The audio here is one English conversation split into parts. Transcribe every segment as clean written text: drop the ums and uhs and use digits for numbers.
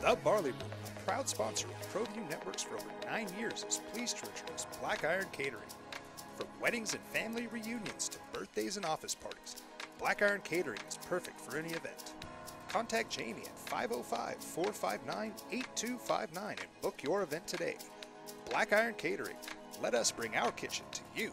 The Barley Room, a proud sponsor of ProView Networks for over 9 years, is pleased to introduce Black Iron Catering. From weddings and family reunions to birthdays and office parties, Black Iron Catering is perfect for any event. Contact Jamie at 505-459-8259 and book your event today. Black Iron Catering. Let us bring our kitchen to you.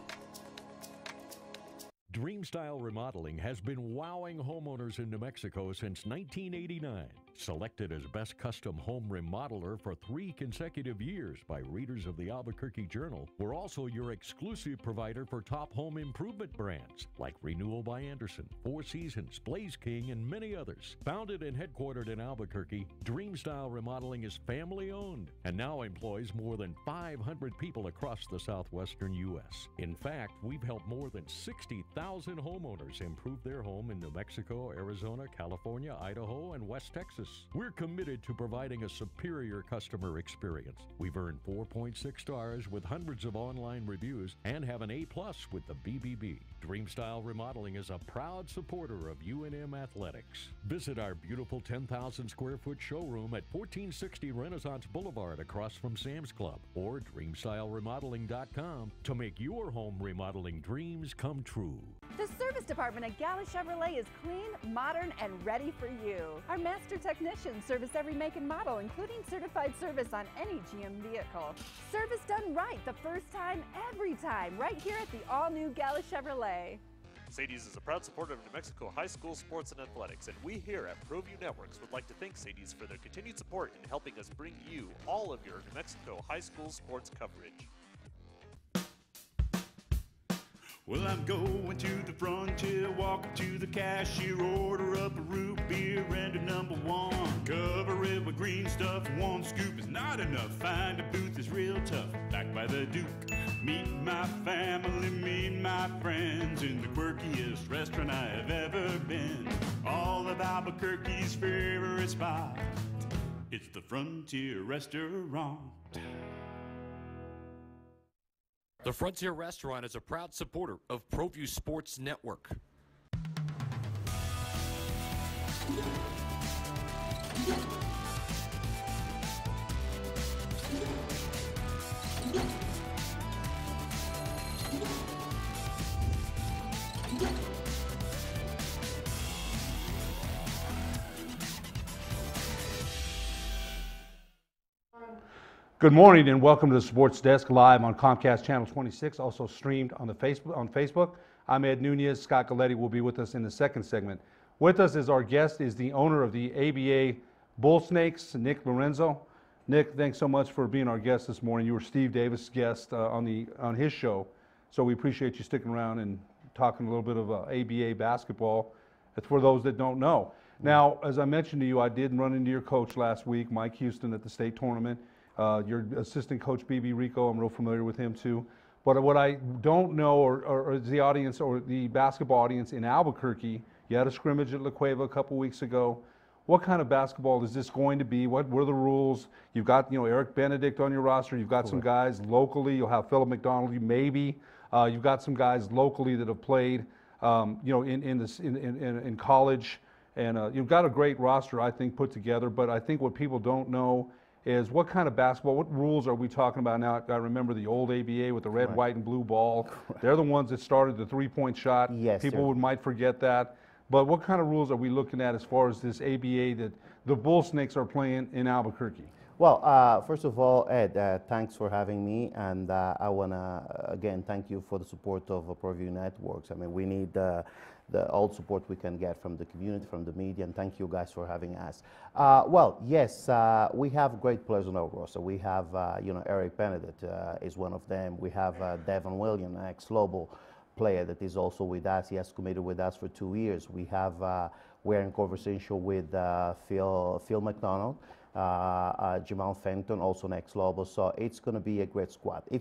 Dreamstyle Remodeling has been wowing homeowners in New Mexico since 1989. Selected as Best Custom Home Remodeler for 3 consecutive years by readers of the Albuquerque Journal, we're also your exclusive provider for top home improvement brands like Renewal by Anderson, Four Seasons, Blaze King, and many others. Founded and headquartered in Albuquerque, Dreamstyle Remodeling is family-owned and now employs more than 500 people across the southwestern U.S. In fact, we've helped more than 60,000 homeowners improve their home in New Mexico, Arizona, California, Idaho, and West Texas. We're committed to providing a superior customer experience. We've earned 4.6 stars with hundreds of online reviews and have an A+ with the BBB. Dreamstyle Remodeling is a proud supporter of UNM Athletics. Visit our beautiful 10,000 square foot showroom at 1460 Renaissance Boulevard across from Sam's Club or dreamstyleremodeling.com to make your home remodeling dreams come true. The service department at Gala Chevrolet is clean, modern, and ready for you. Our master technicians service every make and model, including certified service on any GM vehicle. Service done right the first time, every time, right here at the all-new Gala Chevrolet. Sadie's is a proud supporter of New Mexico high school sports and athletics, and we here at ProView Networks would like to thank Sadie's for their continued support in helping us bring you all of your New Mexico high school sports coverage. Well, I'm going to the frontier, walk to the cashier, order up a root beer and a #1. Cover it with green stuff, 1 scoop is not enough. Find a booth is real tough, back by the Duke. Meet my family, meet my friends in the quirkiest restaurant I have ever been. All of Albuquerque's favorite spot, it's the Frontier Restaurant. The Frontier Restaurant is a proud supporter of ProView Sports Network. Good morning and welcome to the Sports Desk live on Comcast Channel 26, also streamed on Facebook. I'm Ed Nunez. Scott Galletti will be with us in the second segment. With us as our guest is the owner of the ABA Bull Snakes, Nick Lorenzo. Nick, thanks so much for being our guest this morning. You were Steve Davis' guest on his show, so we appreciate you sticking around and talking a little bit of ABA basketball. It's for those that don't know. Now, as I mentioned to you, I did run into your coach last week, Mike Houston, at the state tournament. Your assistant coach, BB Rico, I'm real familiar with him too. But what I don't know, or is the audience, or the basketball audience in Albuquerque, you had a scrimmage at La Cueva a couple weeks ago. What kind of basketball is this going to be? What were the rules? You've got, Eric Benedict on your roster. You've got some guys locally. You'll have Philip McDonald, maybe. You've got some guys locally that have played, in college. And you've got a great roster, I think, put together. But I think what people don't know is what kind of basketball, what rules are we talking about now? I remember the old ABA with the red, white, and blue ball. They're the ones that started the three-point shot. Yes, people might forget that. But what kind of rules are we looking at as far as this ABA that the Bull Snakes are playing in Albuquerque? Well, first of all, Ed, thanks for having me, and I want to, again, thank you for the support of ProView Networks. I mean, we need all the support we can get from the community, from the media, and thank you guys for having us. Well, yes, we have great players on our roster. We have, Eric Benedict is one of them. We have Devon Williams, an ex-Lobo player that is also with us. He has committed with us for 2 years. We have, we're in conversation with Phil McDonald, Jamal Fenton, also an ex-Lobo. So it's going to be a great squad. We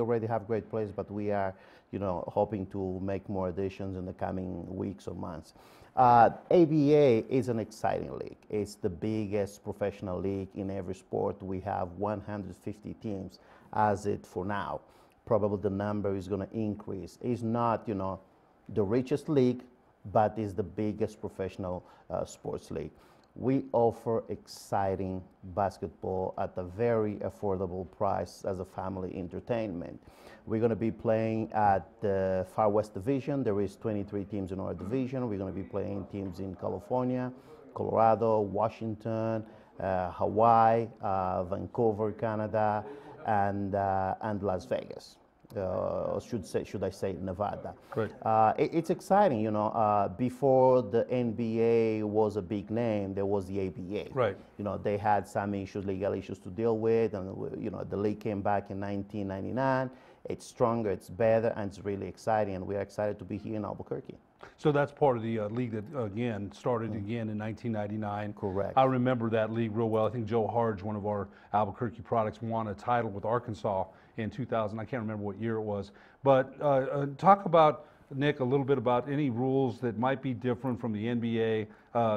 already have great players, but we are, hoping to make more additions in the coming weeks or months. ABA is an exciting league. It's the biggest professional league in every sport. We have 150 teams as it for now. Probably the number is going to increase. It's not, the richest league, but it's the biggest professional sports league. we offer exciting basketball at a very affordable price as a family entertainment. We're going to be playing at the Far West Division. There is 23 teams in our division. We're going to be playing teams in California, Colorado, Washington, Hawaii, Vancouver, Canada, and Las Vegas. Should I say Nevada? Right. It's exciting, you know. Before the NBA was a big name, there was the ABA. Right. You know, they had some issues, legal issues to deal with, and you know, the league came back in 1999. It's stronger, it's better, and it's really exciting. And we're excited to be here in Albuquerque. So that's part of the league that, again, started again in 1999. Correct. I remember that league real well. I think Joe Harge, one of our Albuquerque products, won a title with Arkansas in 2000. I can't remember what year it was. But talk about, Nick, a little bit about any rules that might be different from the NBA.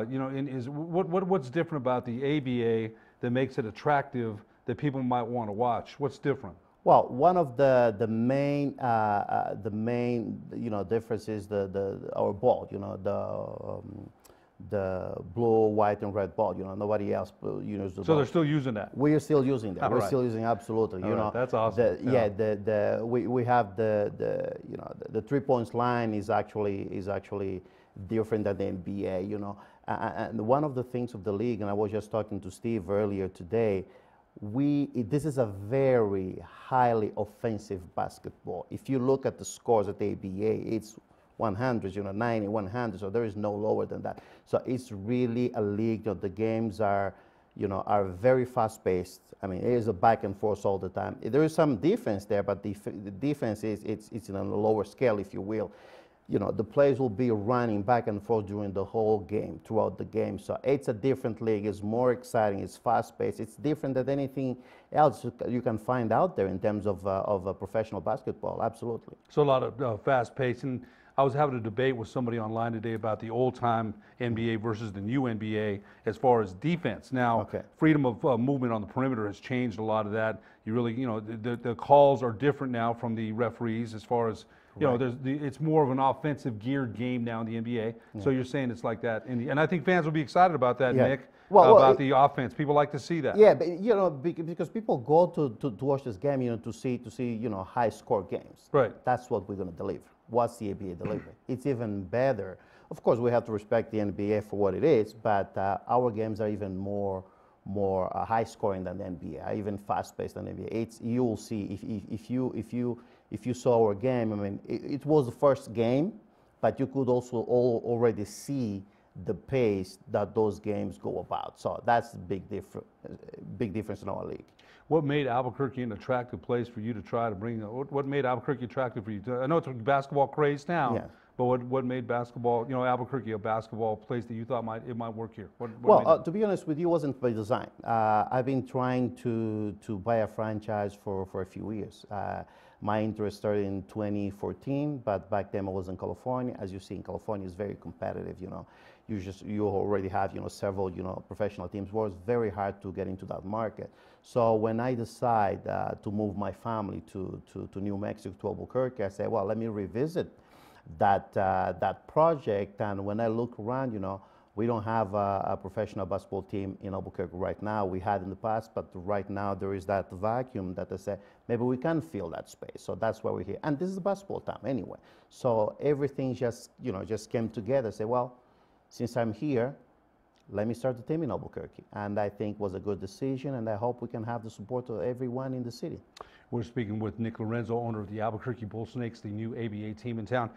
You know, what's different about the ABA that makes it attractive that people might want to watch? What's different? Well, one of the main you know differences our ball, you know, the blue, white, and red ball. You know, nobody else uses the So ball. they're still using that? We are still using that. All We're right. still using absolutely. All You right, know, that's awesome. we have the you know the 3 points line is actually different than the NBA. You know, and one of the things of the league, and I was just talking to Steve earlier today. This is a very highly offensive basketball. If you look at the scores at the ABA, it's 100, you know, 90, 100, so there is no lower than that. So it's really a league that the games are, you know, are very fast-paced. I mean, it is a back and forth all the time. There is some defense there, but the defense it's in a lower scale, if you will. You know, the players will be running back and forth during the whole game, throughout the game. So it's a different league. It's more exciting. It's fast-paced. It's different than anything else you can find out there in terms of professional basketball. Absolutely. So a lot of fast-paced. And I was having a debate with somebody online today about the old-time NBA versus the new NBA as far as defense. Now, Okay. freedom of movement on the perimeter has changed a lot of that. You really, you know, the calls are different now from the referees as far as, you know, it's more of an offensive geared game now in the NBA. So you're saying it's like that, and I think fans will be excited about that, Yeah. Nick, Well, about the offense. People like to see that. Yeah, but you know, because people go to watch this game, you know, to see you know high-score games. Right. That's what we're going to deliver. What's the ABA delivering? It's even better. Of course, we have to respect the NBA for what it is, but our games are even more high-scoring than the NBA, even fast-paced than the NBA. You'll see if you saw our game. I mean, it was the first game, but you could also already see the pace that those games go about. So that's a big difference in our league. What made Albuquerque an attractive place for you to try to bring? What made Albuquerque attractive for you? I know it's a basketball craze now, Yeah. but what made basketball, you know, Albuquerque a basketball place that you thought it might work here? What Well, to be honest with you, it wasn't by design. I've been trying to buy a franchise for a few years. My interest started in 2014, but back then I was in California. As you see, in California, it's very competitive. You know, you already have several professional teams. Well, it's very hard to get into that market. So when I decide to move my family to New Mexico, to Albuquerque, I say, well, let me revisit that project. And when I look around, we don't have a professional basketball team in Albuquerque right now. We had in the past, but right now there is that vacuum that I say, maybe we can fill that space. So that's why we're here. And this is basketball time anyway. So everything just came together. Say, well, since I'm here, let me start the team in Albuquerque. And I think it was a good decision, and I hope we can have the support of everyone in the city. We're speaking with Nick Lorenzo, owner of the Albuquerque Bull Snakes, the new ABA team in town.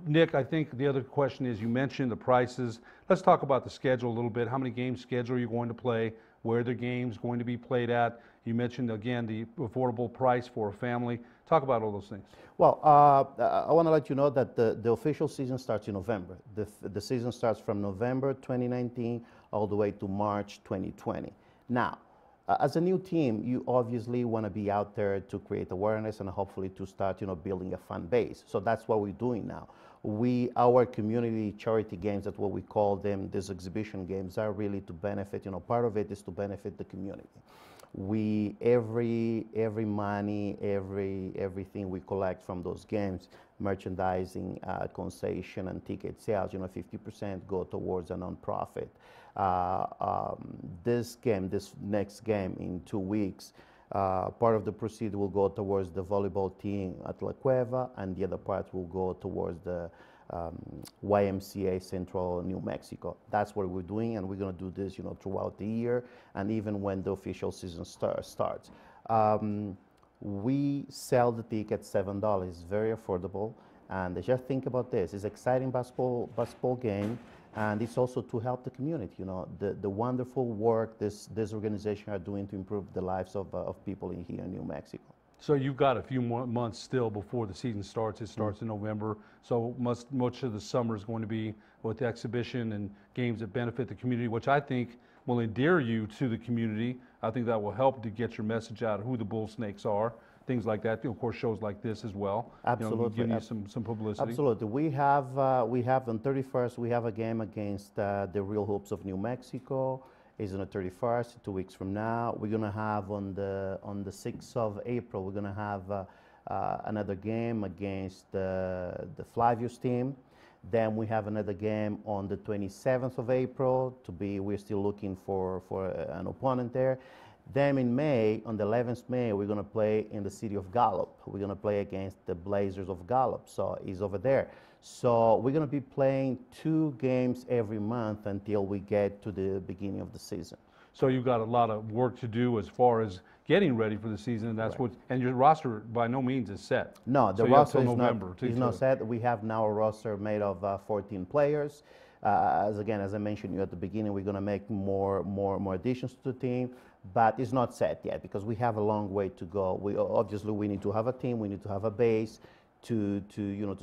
Nick, I think the other question is, you mentioned the prices. Let's talk about the schedule a little bit. How many games schedule are you going to play? Where are the games going to be played at? You mentioned, again, the affordable price for a family. Talk about all those things. Well, I want to let you know that the official season starts in November. The season starts from November 2019 all the way to March 2020. Now, as a new team, you obviously want to be out there to create awareness and hopefully to start, building a fan base. So that's what we're doing now. Our community charity games, that's what we call them, these exhibition games, are really to benefit, part of it is to benefit the community. every money, everything we collect from those games, merchandising, concession, and ticket sales, 50% go towards a nonprofit. This next game in 2 weeks, part of the proceeds will go towards the volleyball team at La Cueva, and the other part will go towards the YMCA Central New Mexico. That's what we're doing, and we're going to do this, throughout the year, and even when the official season starts. We sell the ticket $7. It's very affordable, and just think about this: it's an exciting basketball game, and it's also to help the community. The wonderful work this organization are doing to improve the lives of people here in New Mexico. So you've got a few more months still before the season starts. It starts in November. So much of the summer is going to be with the exhibition and games that benefit the community, which I think will endear you to the community. I think that will help to get your message out of who the Bull Snakes are, things like that. Of course, shows like this as well. Absolutely. Giving you some publicity. Absolutely. We have on 31st, we have a game against the Real Hoops of New Mexico. Is on the 31st, 2 weeks from now. We're gonna have on the 6th of April, we're gonna have another game against the Flavius team. Then we have another game on the 27th of April we're still looking for an opponent there. Then in May, on the 11th May, we're gonna play in the city of Gallup. We're gonna play against the Blazers of Gallup, so he's over there. So we're going to be playing 2 games every month until we get to the beginning of the season. So you've got a lot of work to do as far as getting ready for the season. And that's and your roster by no means is set. No, the so roster is not set. We have now a roster made of 14 players. As I mentioned at the beginning, we're going to make more additions to the team, but it's not set yet because we have a long way to go. We need to have a team. We need to have a base to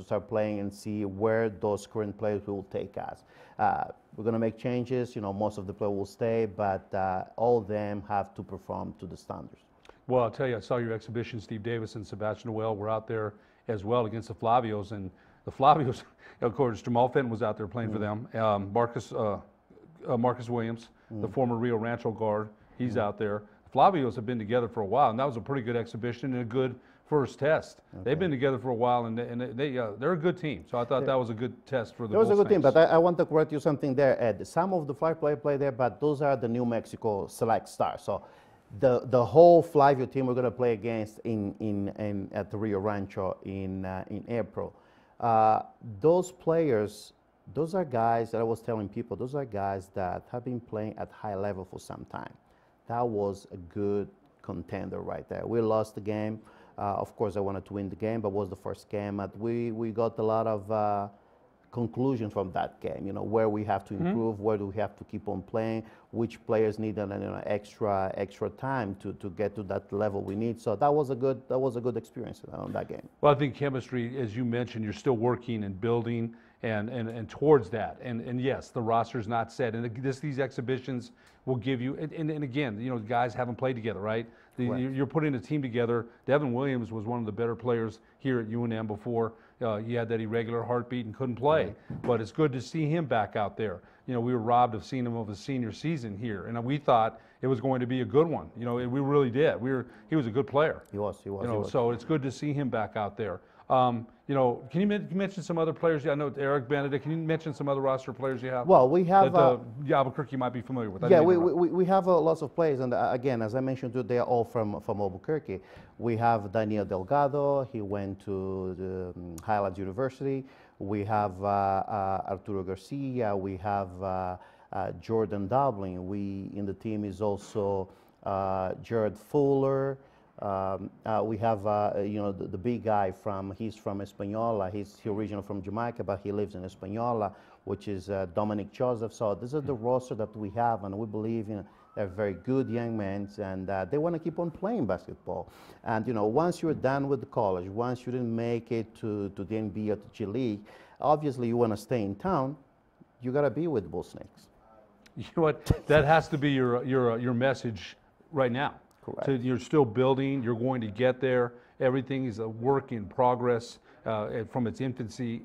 start playing and see where those current players will take us. We're going to make changes. Most of the players will stay, but all of them have to perform to the standards. Well, I'll tell you, I saw your exhibition. Steve Davis and Sebastian Noel were out there as well against the Flavios, and the Flavios, of course, Jamal Fenton was out there playing for them. Marcus Williams, the former Rio Rancho guard, he's out there. The Flavios have been together for a while, and that was a pretty good exhibition and a good first test. Okay. They've been together for a while, and they're a good team. So I thought that was a good test for the Bull Snakes. It was a good team, but I want to correct you something there, Ed. Some of the Flavio players play there, but those are the New Mexico Select Stars. So the whole Flavio team we're going to play against at the Rio Rancho in April. Those players, those are guys that I was telling people, those are guys that have been playing at high level for some time. That was a good contender right there. We lost the game. Of course, I wanted to win the game, but it was the first game. And we got a lot of conclusions from that game. Where we have to improve, where do we have to keep on playing, which players need an extra time to get to that level we need. So that was a good experience on that game. Well, I think chemistry, as you mentioned, you're still working and building and towards that. And yes, the roster's not set. And these exhibitions will give you. And again, guys haven't played together, right? You're putting a team together. Devin Williams was one of the better players here at UNM before. He had that irregular heartbeat and couldn't play. But it's good to see him back out there. We were robbed of seeing him of his senior season here, and we thought it was going to be a good one. We really did. He was a good player. He was. So it's good to see him back out there. Can you mention some other players? I know Eric Benedict. Can you mention some other roster players you have? Well, we have that Albuquerque might be familiar with. We have lots of players, and again, as I mentioned, they are all from Albuquerque. We have Daniel Delgado. He went to the Highlands University. We have Arturo Garcia. We have Jordan Dublin. In the team is also Jared Fuller. We have the big guy he's from Española. He's originally from Jamaica, but he lives in Española, which is Dominic Joseph. So this is the roster that we have, and we believe they're very good young men, and they want to keep on playing basketball. And once you're done with the college, once you didn't make it to the NBA or the G League, obviously you want to stay in town. You got to be with the Bull Snakes. You know what? That has to be your message right now. Correct. You're still building. You're going to get there. Everything is a work in progress from its infancy.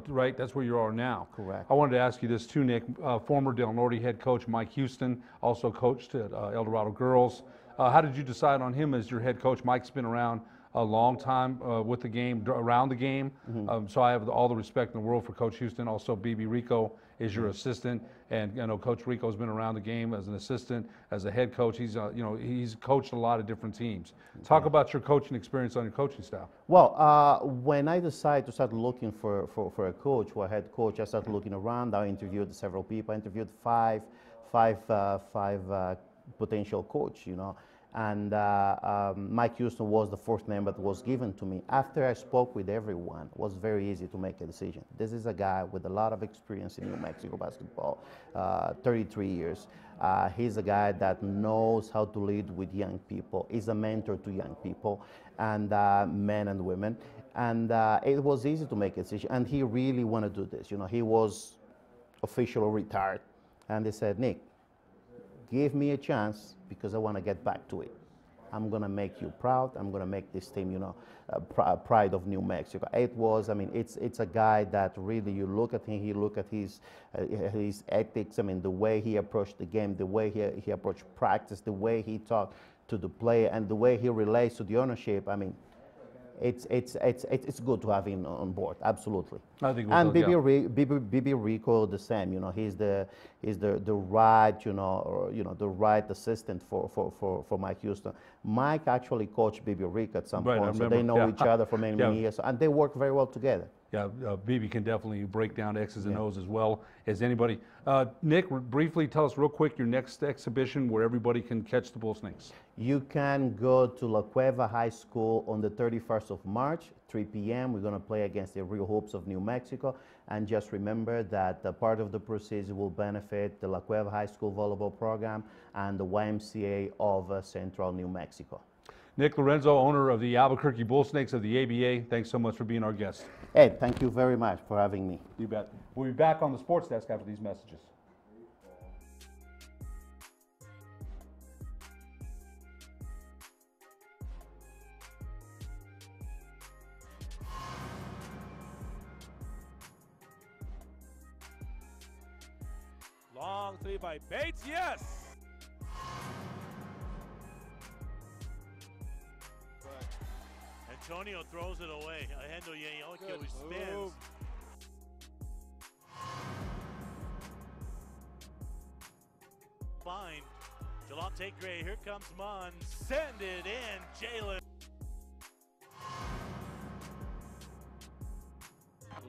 Right? That's where you are now. Correct. I wanted to ask you this too, Nick. Former Del Norte head coach Mike Houston also coached at El Dorado Girls. How did you decide on him as your head coach? Mike's been around a long time with the game, around the game. So I have all the respect in the world for Coach Houston. Also, BB Rico is your assistant, and Coach Rico's been around the game as an assistant, as a head coach. He's he's coached a lot of different teams. Talk about your coaching experience on your coaching staff. Well, when I decided to start looking for a coach, for a head coach, I started looking around. I interviewed several people. I interviewed five potential coach, and Mike Houston was the first name that was given to me. After I spoke with everyone, it was very easy to make a decision. This is a guy with a lot of experience in New Mexico basketball, 33 years. He's a guy that knows how to lead with young people. He's a mentor to young people, and men and women. And it was easy to make a decision. And he really wanted to do this. He was officially retired. And they said, Nick, give me a chance because I want to get back to it. I'm going to make you proud. I'm going to make this team, pride of New Mexico. It's a guy that really, you look at him, you look at his ethics, the way he approached the game, the way he approached practice, the way he talked to the player, and the way he relates to the ownership. It's good to have him on board, absolutely. I think and BB Rico the same. He's the right the right assistant for Mike Houston. Mike actually coached BB Rico at some point, so they know each other for many years, and they work very well together. Yeah, BB can definitely break down X's and O's as well as anybody. Nick, briefly tell us real quick your next exhibition where everybody can catch the Bull Snakes. You can go to La Cueva High School on the 31st of March, 3 p.m. We're going to play against the Real Hopes of New Mexico. And just remember that part of the proceeds will benefit the La Cueva High School volleyball program and the YMCA of Central New Mexico. Nick Lorenzo, owner of the Albuquerque Bull Snakes of the ABA, thanks so much for being our guest. Ed, thank you very much for having me. You bet. We'll be back on the sports desk after these messages. Long three by Bates, yes! Antonio throws it away. Alejandro Yeñoque spins. Fine. Jelante Gray, here comes Mon. Send it in, Jalen.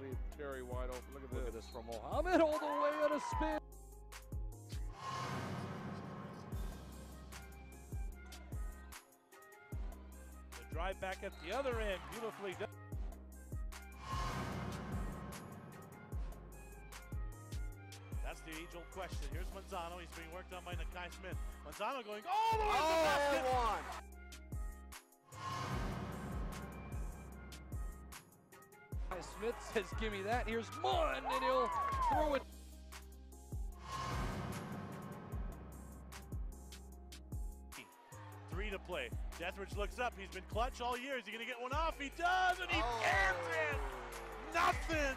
Leave Terry wide open. Look at this from Mohammed all the way on a spin. Drive back at the other end, beautifully done. That's the age-old question. Here's Manzano. He's being worked on by Nakai Smith. Manzano going all the way to the basket. Smith says, give me that. Here's Munn, and he'll throw it. Three to play. Deathridge looks up. He's been clutch all year. Is he going to get one off? He does, and he cans it. Nothing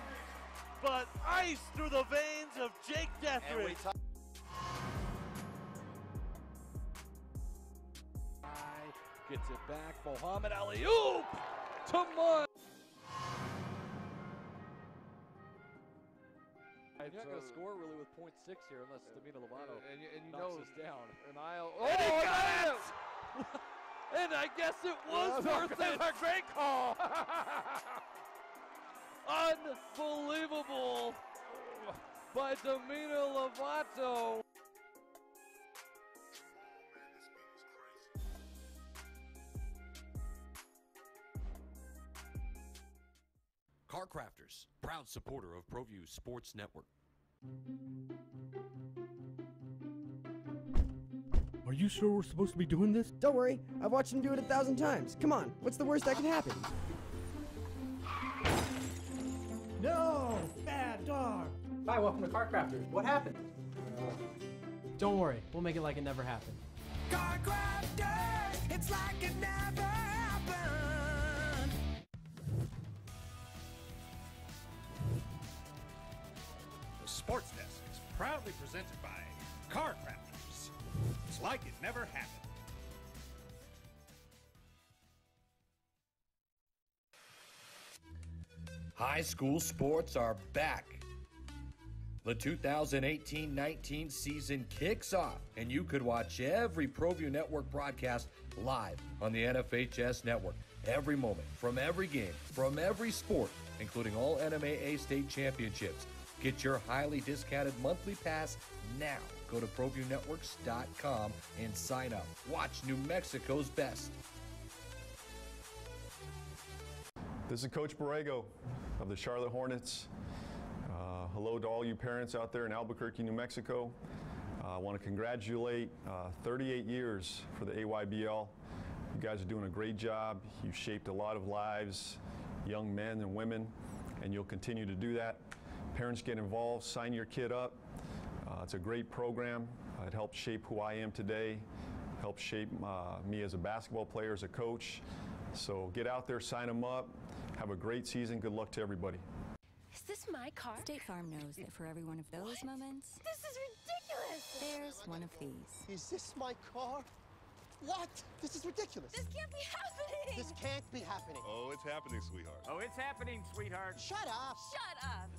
but ice through the veins of Jake Deathridge. Gets it back. Mohammed alley-oop to Munn. You're not going to score really with .6 here unless Damina Lovato knocks us down. And he got it! And I guess it was worth it. A great call. Unbelievable by Damina Lovato. Car Crafters, proud supporter of ProView Sports Network. Are you sure we're supposed to be doing this? Don't worry, I've watched him do it 1,000 times. Come on, what's the worst that can happen? No! Bad dog! Hi, welcome to Car Crafters. What happened? Don't worry, we'll make it like it never happened. Car Crafters! It's like it never happened! The Sports Desk is proudly presented by Car Crafters. It's like it never happened. High school sports are back. The 2018-19 season kicks off, and you could watch every ProView Network broadcast live on the NFHS network. Every moment, from every game, from every sport, including all NMAA state championships. Get your highly discounted monthly pass now. Go to ProViewNetworks.com and sign up. Watch New Mexico's best. This is Coach Borrego of the Charlotte Hornets. Hello to all you parents out there in Albuquerque, New Mexico. I want to congratulate 38 years for the AYBL. You guys are doing a great job. You've shaped a lot of lives, young men and women, and you'll continue to do that. Parents, get involved, sign your kid up. It's a great program. It helped shape who I am today, helped shape me as a basketball player, as a coach. So get out there, sign them up. Have a great season. Good luck to everybody. Is this my car? State Farm knows that for every one of those moments, This is ridiculous! there's one of these. Is this my car? What? This is ridiculous. This can't be happening! This can't be happening. Oh, it's happening, sweetheart. Oh, it's happening, sweetheart. Shut up! Shut up!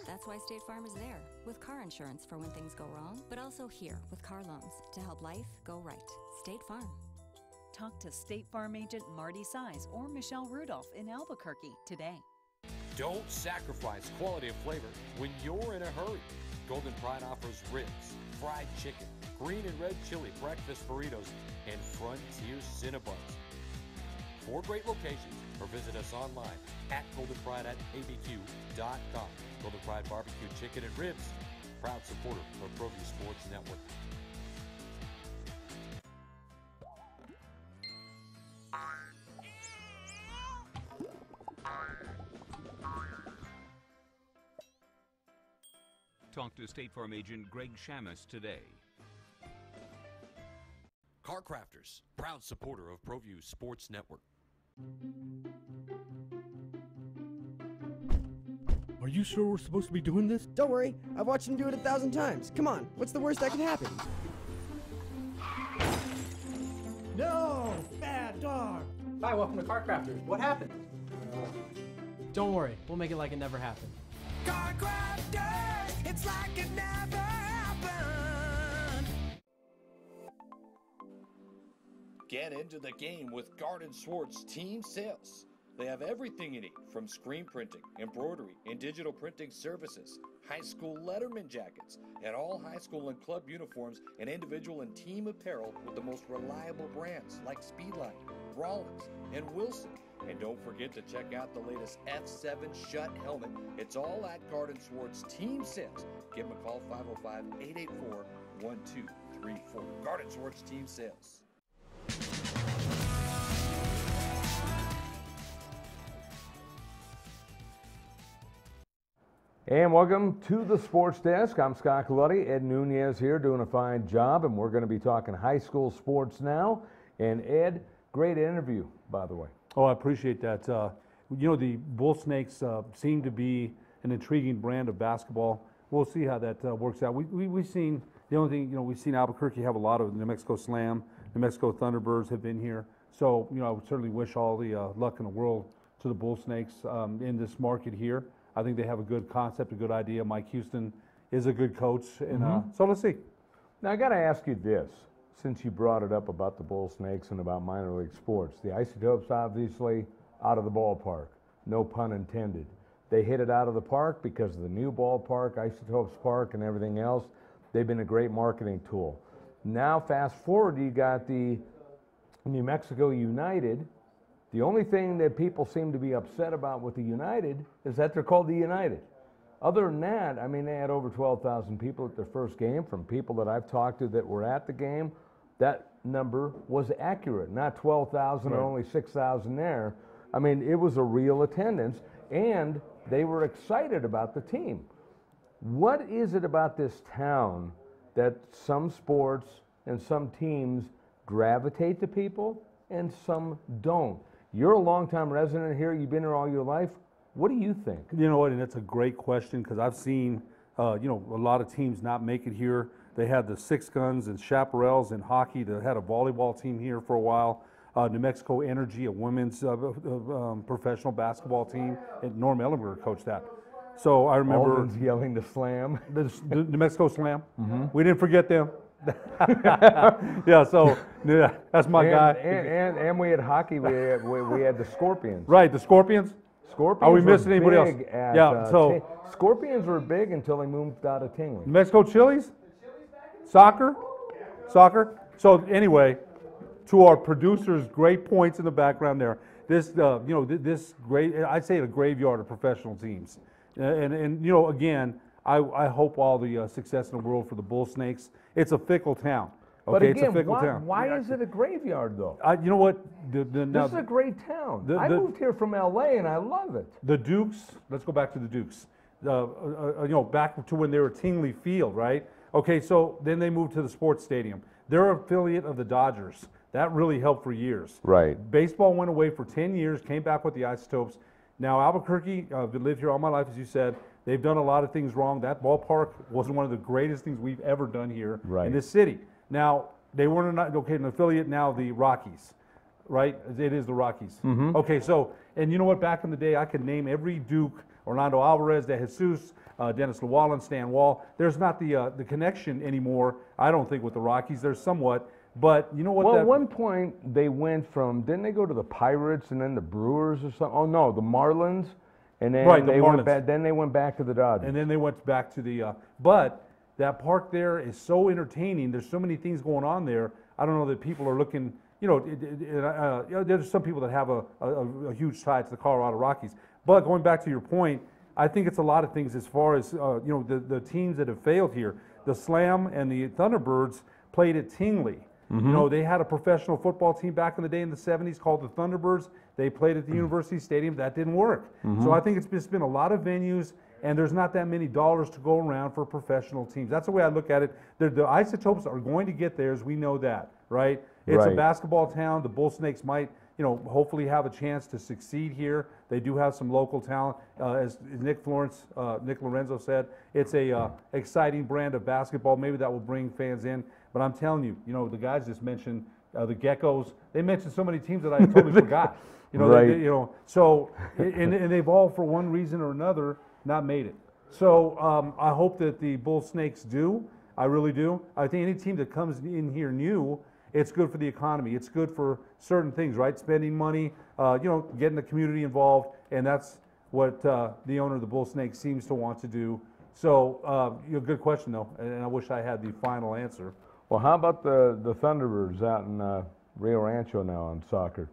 That's why State Farm is there, with car insurance for when things go wrong, but also here with car loans to help life go right. State Farm. Talk to State Farm agent Marty Size or Michelle Rudolph in Albuquerque today. Don't sacrifice quality and flavor when you're in a hurry. Golden Pride offers ribs, fried chicken, green and red chili breakfast burritos, and Frontier Cinnabons. 4 great locations, or visit us online at goldenpride@abq.com. Golden Pride Barbecue Chicken and Ribs, proud supporter of ProView Sports Network. Talk to State Farm agent Greg Shamus today. Car Crafters, proud supporter of ProView Sports Network. Are you sure we're supposed to be doing this? Don't worry, I've watched him do it 1,000 times. Come on, what's the worst that can happen? No! Bad dog! Hi, welcome to Car Crafters. What happened? Don't worry, we'll make it like it never happened. Car crafters! It's like it never happened! Get into the game with Garden Swartz Team Sales. They have everything you need, from screen printing, embroidery, and digital printing services, high school letterman jackets, and all high school and club uniforms and individual and team apparel with the most reliable brands like Speedline, Rawlins, and Wilson. And don't forget to check out the latest F7 Shut helmet. It's all at Garden Swartz Team Sales. Give them a call, 505-884-1234. Garden Swartz Team Sales. And welcome to the Sports Desk. I'm Scott Coletti. Ed Nunez here doing a fine job, and we're going to be talking high school sports now. And Ed, great interview, by the way. Oh, I appreciate that. You know, the Bull Snakes seem to be an intriguing brand of basketball. We'll see how that works out. We've seen, the only thing, you know, we've seen Albuquerque have a lot of New Mexico Slam. New Mexico Thunderbirds have been here. So, you know, I would certainly wish all the luck in the world to the Bull Snakes in this market here. I think they have a good concept, a good idea. Mike Houston is a good coach, and so let's see. Now, I got to ask you this, since you brought it up about the Bull Snakes and about minor league sports. The Isotopes, obviously, out of the ballpark. No pun intended. They hit it out of the park because of the new ballpark, Isotopes Park, and everything else. They've been a great marketing tool. Now, fast forward, you got the New Mexico United. The only thing that people seem to be upset about with the United is that they're called the United. Other than that, I mean, they had over 12,000 people at their first game. From people that I've talked to that were at the game, that number was accurate, not 12,000 or only 6,000 there. I mean, it was a real attendance, and they were excited about the team. What is it about this town that some sports and some teams gravitate to people and some don't? You're a longtime resident here. You've been here all your life. What do you think? You know what, and that's a great question because I've seen, you know, a lot of teams not make it here. They had the Six Guns and Chaparrals in hockey. They had a volleyball team here for a while. New Mexico Energy, a women's professional basketball team, and Norm Ellenberger coached that. So I remember Alden's yelling the Slam. the New Mexico Slam. Mm-hmm. We didn't forget them. Yeah, so yeah, that's my guy. And we had hockey. We had the Scorpions. Right, the Scorpions. Scorpions. Are we missing anybody else? Yeah. So Scorpions were big until they moved out of Tingley. New Mexico Chili's, soccer. So anyway, to our producers, great points in the background there. This, this great, I'd say a graveyard of professional teams. And again, I hope all the success in the world for the Bull Snakes. It's a fickle town. Okay, But again, it's a fickle town. why is it a graveyard though? You know what? This is a great town. I moved here from LA and I love it. The Dukes, let's go back to the Dukes. Back to when they were Tingley Field, right? Okay, so then they moved to the sports stadium. They're an affiliate of the Dodgers. That really helped for years. Right. Baseball went away for 10 years, came back with the Isotopes. Now Albuquerque, I've lived here all my life, as you said. They've done a lot of things wrong. That ballpark wasn't one of the greatest things we've ever done here in this city. Now, they weren't an affiliate, now the Rockies, right? It is the Rockies. Mm-hmm. Okay, so, and you know what, back in the day, I could name every Duke, Orlando Alvarez, De Jesus, Dennis Llewellyn, Stan Wall. There's not the connection anymore, I don't think, with the Rockies. There's somewhat, but you know what? Well, at one point, they went from, didn't they go to the Pirates and then the Brewers or something? Oh, no, the Marlins. And then then they went back to the Dodgers. And then they went back to the, but that park there is so entertaining. There's so many things going on there. I don't know that people are looking, there's some people that have a huge tie to the Colorado Rockies. But going back to your point, I think it's a lot of things as far as, the teams that have failed here. The Slam and the Thunderbirds played at Tingley. Mm-hmm. They had a professional football team back in the day in the 70s called the Thunderbirds. They played at the University Stadium. That didn't work. Mm-hmm. So I think it's just been a lot of venues, and there's not that many dollars to go around for professional teams. That's the way I look at it. The Isotopes are going to get theirs. We know that, right? It's a basketball town. The Bull Snakes might, hopefully have a chance to succeed here. They do have some local talent. As Nick Lorenzo said, it's a exciting brand of basketball. Maybe that will bring fans in. But I'm telling you, the guys just mentioned the Geckos. They mentioned so many teams that I totally forgot. So and they've all, for one reason or another, not made it. So I hope that the Bull Snakes do. I really do. I think any team that comes in here new, it's good for the economy. It's good for certain things, right? Spending money, getting the community involved, and that's what the owner of the Bull Snakes seems to want to do. So, good question though, and I wish I had the final answer. Well, how about the Thunderbirds out in Rio Rancho now on soccer?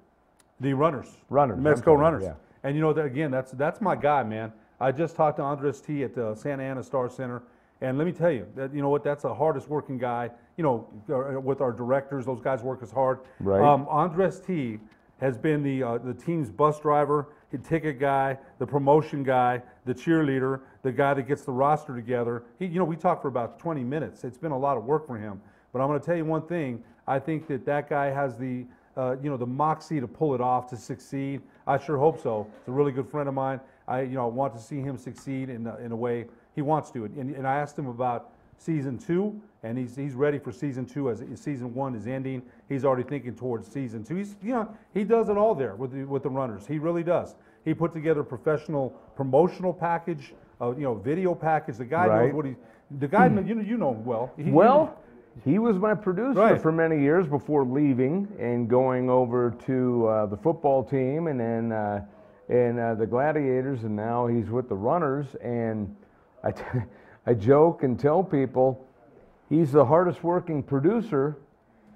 The Runners. New Mexico Runners. Yeah. And again, that's my guy, man. I just talked to Andres T. at the Santa Ana Star Center, and let me tell you, that that's the hardest working guy. With our directors, those guys work as hard. Right. Andres T. has been the team's bus driver, the ticket guy, the promotion guy, the cheerleader, the guy that gets the roster together. We talked for about 20 minutes. It's been a lot of work for him. But I'm going to tell you one thing. I think that guy has the moxie to pull it off, to succeed. I sure hope so. He's a really good friend of mine. I want to see him succeed in a way he wants to. And I asked him about season 2, and he's ready for season 2 as season 1 is ending. He's already thinking towards season 2. He does it all there with the Runners. He really does. He put together a professional promotional package, video package. The guy knows what you know him well. He was my producer for many years before leaving and going over to the football team and then the Gladiators, and now he's with the Runners. And I joke and tell people he's the hardest working producer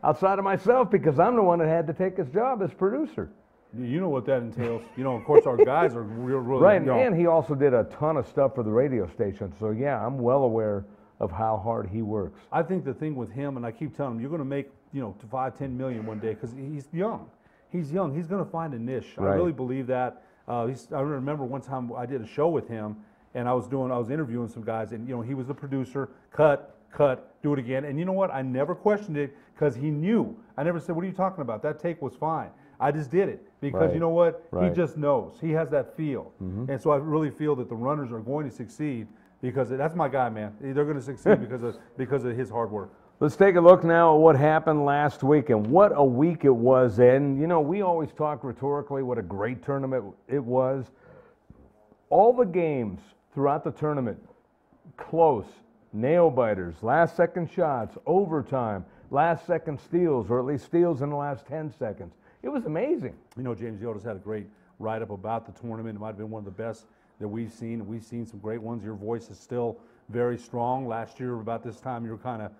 outside of myself, because I'm the one that had to take his job as producer. You know what that entails. Of course, our guys are really right. And he also did a ton of stuff for the radio station. So yeah, I'm well aware of how hard he works. I think the thing with him, and I keep telling him, you're going to make to 5-10 million one day, because he's young. He's young. He's going to find a niche. Right. I really believe that. I remember one time I did a show with him, and I was interviewing some guys, and he was the producer. Cut, do it again. And you know what? I never questioned it, because he knew. I never said, "What are you talking about? That take was fine." I just did it because you know what? He just knows. He has that feel, and so I really feel that the Runners are going to succeed. Because that's my guy, man. They're going to succeed because of his hard work. Let's take a look now at what happened last week, and what a week it was. And, you know, we always talk rhetorically what a great tournament it was. All the games throughout the tournament, close, nail-biters, last-second shots, overtime, last-second steals, or at least steals in the last 10 seconds. It was amazing. You know, James Yoda's had a great write-up about the tournament. It might have been one of the best that we've seen. We've seen some great ones. Your voice is still very strong. Last year, about this time, you're kind of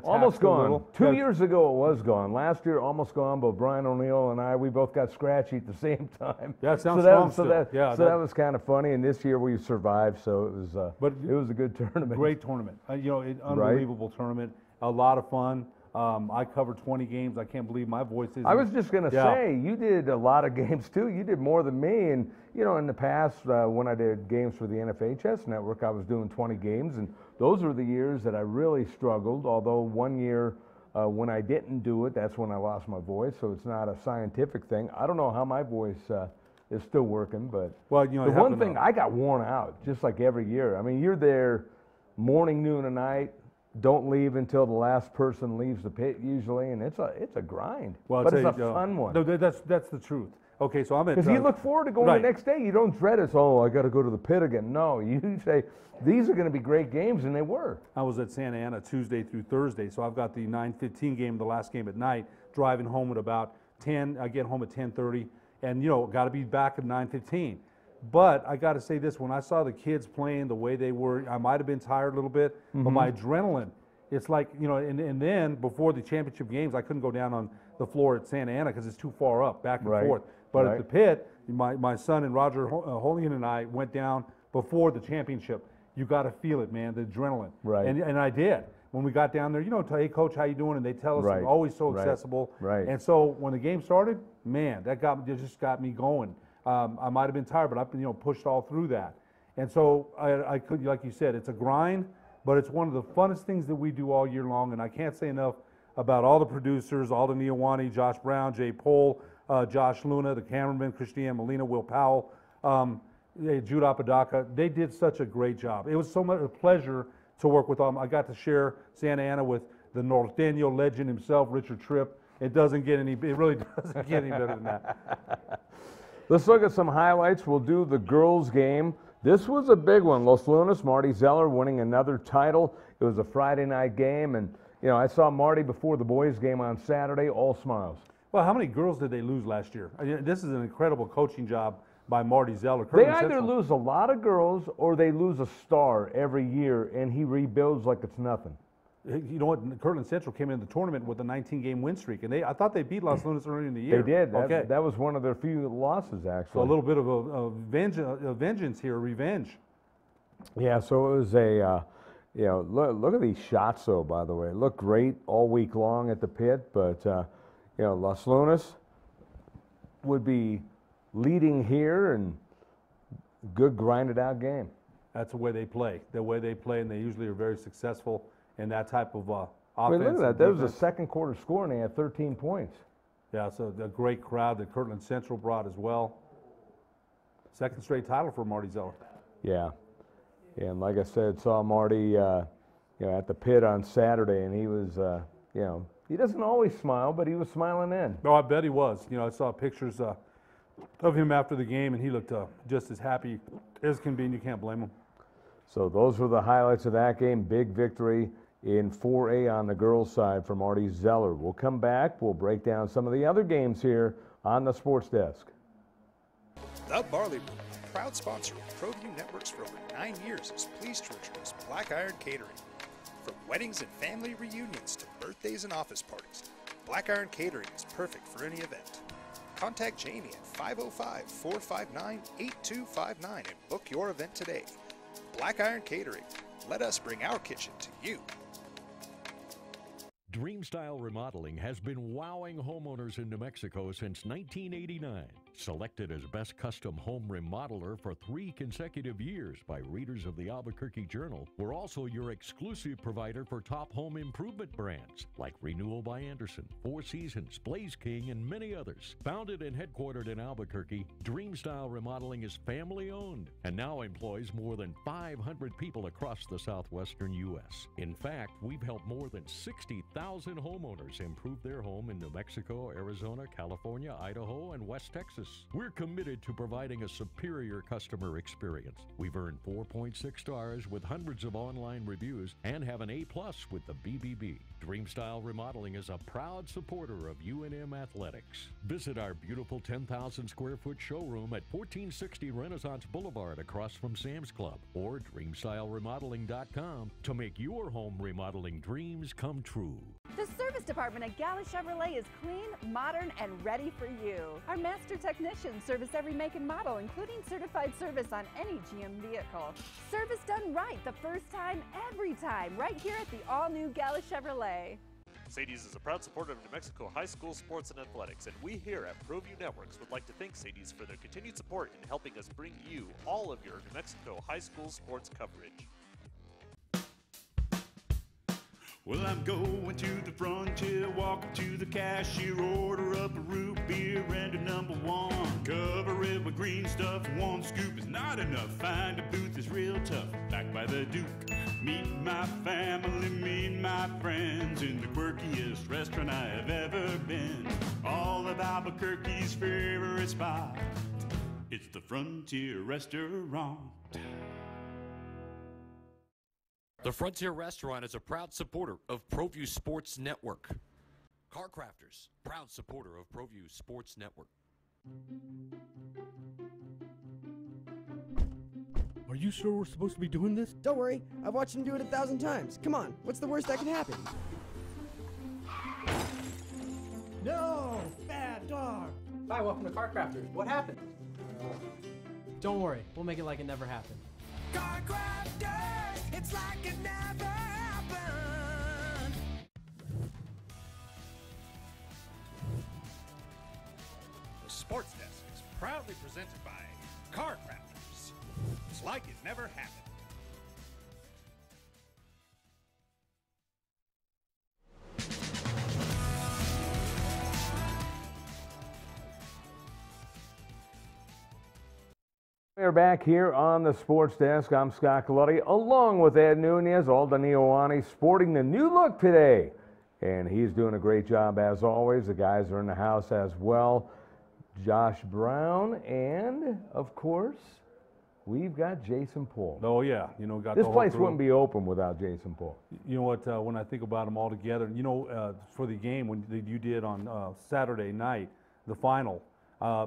almost gone. A little. 2 years ago it was gone. Last year almost gone, but Brian O'Neill and I, we both got scratchy at the same time. Yeah, it sounds strong still. That was kind of funny, and this year we survived, so it was a good tournament. Great tournament. You know, unbelievable tournament. A lot of fun. I covered 20 games. I can't believe my voice is. I was just going to say, you did a lot of games too. You did more than me. And, you know, in the past, when I did games for the NFHS network, I was doing 20 games. And those were the years that I really struggled. Although one year when I didn't do it, that's when I lost my voice. So it's not a scientific thing. I don't know how my voice is still working. But well, you know, the one thing, I got worn out just like every year. I mean, you're there morning, noon, and night. Don't leave until the last person leaves the pit usually, and it's a grind. Well, but it's a fun one. No, that's the truth. Okay, so I'm at. Because you look forward to going the next day. You don't dread it. Oh, I got to go to the pit again. No, you say these are going to be great games, and they were. I was at Santa Ana Tuesday through Thursday, so I've got the 9:15 game, the last game at night. Driving home at about 10. I get home at 10:30, and you know, got to be back at 9:15. But I got to say this, when I saw the kids playing the way they were, I might have been tired a little bit, but my adrenaline, it's like, you know, and then before the championship games, I couldn't go down on the floor at Santa Ana because it's too far up, back and forth. But at the pit, my son and Roger Holian and I went down before the championship. You got to feel it, man, the adrenaline. Right. And I did. When we got down there, you know, hey, Coach, how you doing? And they tell us they're always so accessible. Right. And so when the game started, man, that just got me going. I might have been tired, but I've been, you know, pushed all through that. And so I could, like you said, it's a grind, but it's one of the funnest things that we do all year long. And I can't say enough about all the producers, all the Niawani, Josh Brown, Jay Pohl, Josh Luna, the cameraman, Christiane Molina, Will Powell, Jude Apodaca. They did such a great job. It was so much a pleasure to work with them. I got to share Santa Ana with the Norteño legend himself, Richard Tripp. It really doesn't get any better than that. Let's look at some highlights. We'll do the girls' game. This was a big one. Los Lunas, Marty Zeller winning another title. It was a Friday night game, and you know, I saw Marty before the boys' game on Saturday, all smiles. Well, how many girls did they lose last year? I mean, this is an incredible coaching job by Marty Zeller. They either lose a lot of girls or they lose a star every year, and he rebuilds like it's nothing. You know what? Kirtland Central came in the tournament with a 19-game win streak, and I thought they beat Los Lunas earlier in the year. They did. That was one of their few losses, actually. So a little bit of a vengeance here, revenge. Yeah. So it was a, you know, look at these shots, though. By the way, it looked great all week long at the pit, but you know, Los Lunas would be leading here, and good grinded out game. That's the way they play. The way they play, and they usually are very successful in that type of offense. I mean, look at that. That was the second quarter score, and they had 13 points. Yeah, so a great crowd that Kirtland Central brought as well. Second straight title for Marty Zeller. Yeah. And like I said, saw Marty you know, at the pit on Saturday, and he was, you know, he doesn't always smile, but he was smiling in. No, I bet he was. You know, I saw pictures of him after the game, and he looked just as happy as can be, and you can't blame him. So those were the highlights of that game. Big victory in 4A on the girls' side for Marty Zeller. We'll come back. We'll break down some of the other games here on the Sports Desk. The Barley Room, proud sponsor of ProView Networks for over 9 years, is pleased to introduce Black Iron Catering. From weddings and family reunions to birthdays and office parties, Black Iron Catering is perfect for any event. Contact Jamie at 505-459-8259 and book your event today. Black Iron Catering. Let us bring our kitchen to you. Dream Style Remodeling has been wowing homeowners in New Mexico since 1989. Selected as Best Custom Home Remodeler for 3 consecutive years by readers of the Albuquerque Journal, we're also your exclusive provider for top home improvement brands like Renewal by Anderson, Four Seasons, Blaze King, and many others. Founded and headquartered in Albuquerque, Dream Style Remodeling is family-owned and now employs more than 500 people across the southwestern U.S. In fact, we've helped more than 60,000 homeowners improve their home in New Mexico, Arizona, California, Idaho, and West Texas. We're committed to providing a superior customer experience. We've earned 4.6 stars with hundreds of online reviews and have an A+ with the BBB. Dreamstyle Remodeling is a proud supporter of UNM Athletics. Visit our beautiful 10,000 square foot showroom at 1460 Renaissance Boulevard across from Sam's Club or dreamstyleremodeling.com to make your home remodeling dreams come true. The service department at Gala Chevrolet is clean, modern, and ready for you. Our master technicians service every make and model, including certified service on any GM vehicle. Service done right the first time, every time, right here at the all-new Gala Chevrolet. Sadie's is a proud supporter of New Mexico high school sports and athletics, and we here at ProView Networks would like to thank Sadie's for their continued support in helping us bring you all of your New Mexico high school sports coverage. Well, I'm going to the frontier, walk to the cashier, order up a root beer and a #1. Cover it with green stuff, 1 scoop is not enough. Find a booth is real tough, back by the Duke. Meet my family, meet my friends in the quirkiest restaurant I have ever been. All of Albuquerque's favorite spot, it's the Frontier Restaurant. The Frontier Restaurant is a proud supporter of ProView Sports Network. Car Crafters, proud supporter of ProView Sports Network. Are you sure we're supposed to be doing this? Don't worry, I've watched him do it 1,000 times. Come on, what's the worst that can happen? No! Bad dog! Hi, welcome to Car Crafters. What happened? Don't worry, we'll make it like it never happened. Car crafters, it's like it never happened. The Sports Desk is proudly presented by Car Crafters. It's like it never happened. We're back here on the Sports Desk. I'm Scott Galletti, along with Ed Nunez, Alda Neoani, sporting the new look today. And he's doing a great job as always. The guys are in the house as well. Josh Brown, and of course, we've got Jason Poole. Oh yeah, you know, got this the whole place crew. wouldn't be open without Jason Poole. You know what? When I think about them all together, you know, for the game when you did on Saturday night, the final.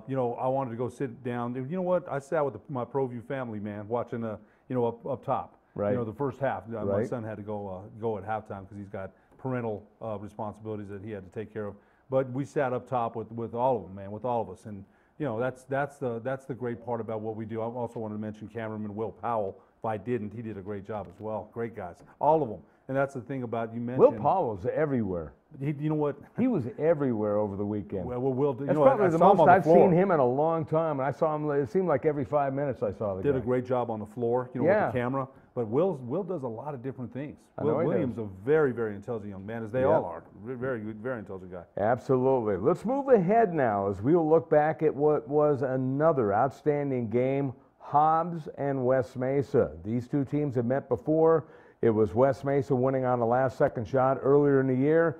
You know, I wanted to go sit down. You know what? I sat with my ProView family, man, watching you know, up top. Right. You know, the first half. My Right. son had to go at halftime because he's got parental responsibilities that he had to take care of. But we sat up top with all of them, man, with all of us, and you know, that's the great part about what we do. I also wanted to mention cameraman Will Powell. If I didn't, he did a great job as well. Great guys, all of them. And that's the thing about you mentioned. Will Powell was everywhere. You know what? He was everywhere over the weekend. Well, Will, you That's know, probably I the saw him most on the I've floor. seen him in a long time. And I saw him, it seemed like every 5 minutes I saw the guy. Did a great job on the floor, you know, Yeah. with the camera. But Will does a lot of different things. I know he Williams does. is a very, very intelligent young man, as they Yep. all are. Very good, very intelligent guy. Absolutely. Let's move ahead now as we will look back at what was another outstanding game, Hobbs and West Mesa. These two teams have met before. It was West Mesa winning on the last second shot earlier in the year,